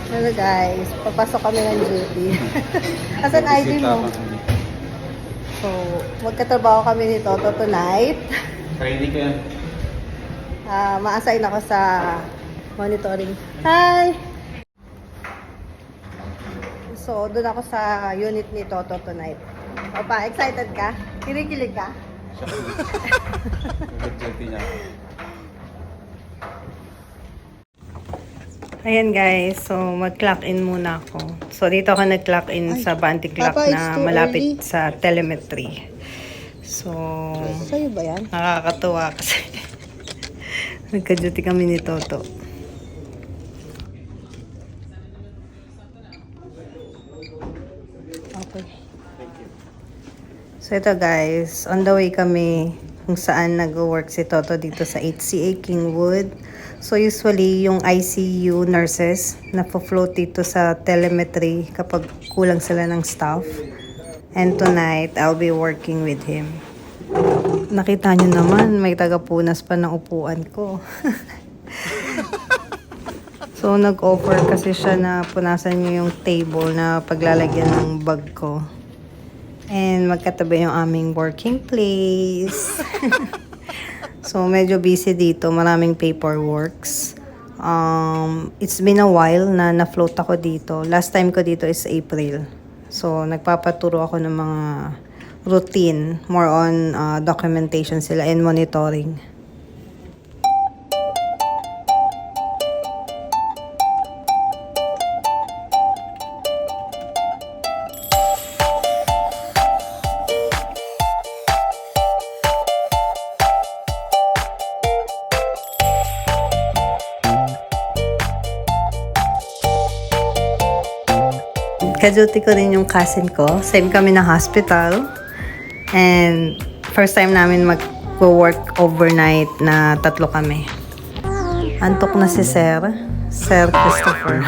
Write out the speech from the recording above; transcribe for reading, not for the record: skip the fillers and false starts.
Hello guys, papasok kami ng duty. Asan ID mo? So, magkatrabaho kami ni Toto tonight. Training ko yan. Ma-assign ako sa monitoring. Hi! So, doon ako sa unit ni Toto tonight. Opa, excited ka? Kinikilig ka? Duty niya. Ayan guys, so mag-clock in muna ako. So dito ako nag-clock in sa Banti Clock Papa, it's na too malapit early. sa telemetry. So, Sa'yo ba yan? nakakatuwa kasi nagka-duty kami ni Toto. Okay. So ito guys, on the way kami kung saan nag-work si Toto dito sa HCA Kingwood. So usually yung ICU nurses na float dito sa telemetry kapag kulang sila ng staff. And tonight, I'll be working with him. Nakita nyo naman, may taga-punas pa ng upuan ko. So nag-offer kasi siya na punasan niyo yung table na paglalagyan ng bag ko. And magkatabi yung aming working place. So, medyo busy dito. Maraming paperworks. It's been a while na na-float ako dito. Last time ko dito is April. So, nagpapaturo ako ng mga routine. More on documentation sila and monitoring. Kaduty ko rin yung cousin ko. Same kami na hospital. And first time namin mag-work overnight na 3 kami. Antok na si Sir. Sir Christopher.